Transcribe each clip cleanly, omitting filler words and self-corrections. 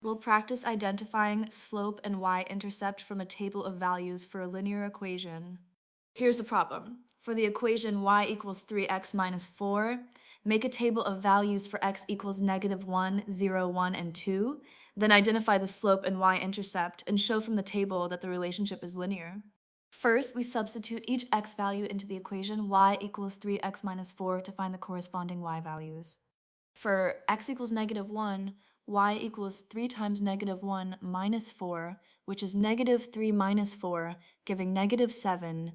We'll practice identifying slope and y-intercept from a table of values for a linear equation. Here's the problem. For the equation y equals 3x minus 4, make a table of values for x equals -1, 0, 1, and 2, then identify the slope and y-intercept and show from the table that the relationship is linear. First, we substitute each x value into the equation y equals 3x minus 4 to find the corresponding y values. For x equals -1, y equals 3 times -1 minus 4, which is -3 minus 4, giving -7.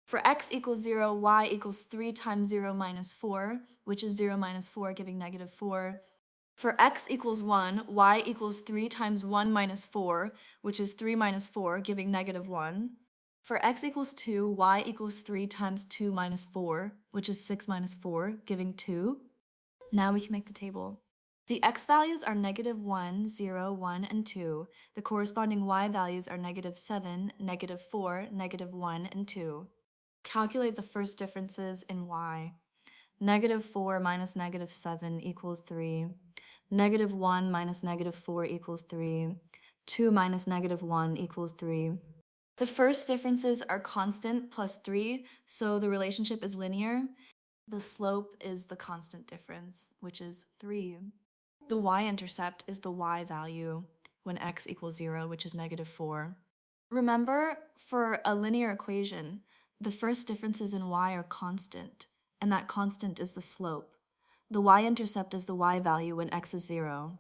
For x equals 0, y equals 3 times 0 minus 4, which is 0 minus 4, giving -4. For x equals 1, y equals 3 times 1 minus 4, which is 3 minus 4, giving -1. For x equals 2, y equals 3 times 2 minus 4, which is 6 minus 4, giving 2. Now we can make the table. The x values are -1, 0, 1, and 2. The corresponding y values are -7, -4, -1, and 2. Calculate the first differences in y. -4 minus -7 equals 3. -1 minus -4 equals 3. 2 minus -1 equals 3. The first differences are constant plus 3, so the relationship is linear. The slope is the constant difference, which is 3. The y-intercept is the y value when x equals 0, which is -4. Remember, for a linear equation, the first differences in y are constant, and that constant is the slope. The y-intercept is the y value when x is 0.